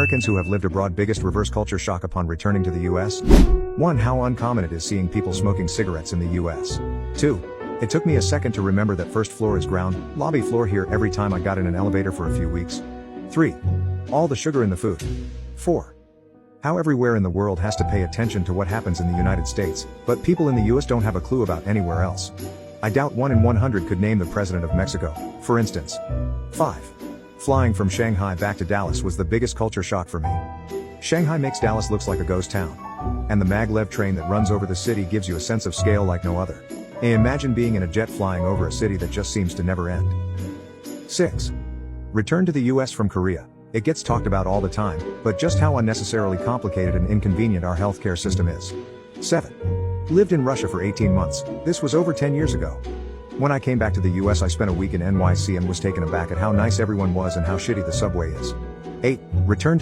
Americans who have lived abroad biggest reverse culture shock upon returning to the US? 1. How uncommon it is seeing people smoking cigarettes in the US. 2. It took me a second to remember that first floor is ground, lobby floor here every time I got in an elevator for a few weeks. 3. All the sugar in the food. 4. How everywhere in the world has to pay attention to what happens in the United States, but people in the US don't have a clue about anywhere else. I doubt 1 in 100 could name the president of Mexico, for instance. 5. Flying from Shanghai back to Dallas was the biggest culture shock for me. Shanghai makes Dallas looks like a ghost town. And the maglev train that runs over the city gives you a sense of scale like no other. Imagine being in a jet flying over a city that just seems to never end. 6. Return to the US from Korea. It gets talked about all the time, but just how unnecessarily complicated and inconvenient our healthcare system is. 7. Lived in Russia for 18 months. This was over 10 years ago. When I came back to the US, I spent a week in NYC and was taken aback at how nice everyone was and how shitty the subway is. 8. Return to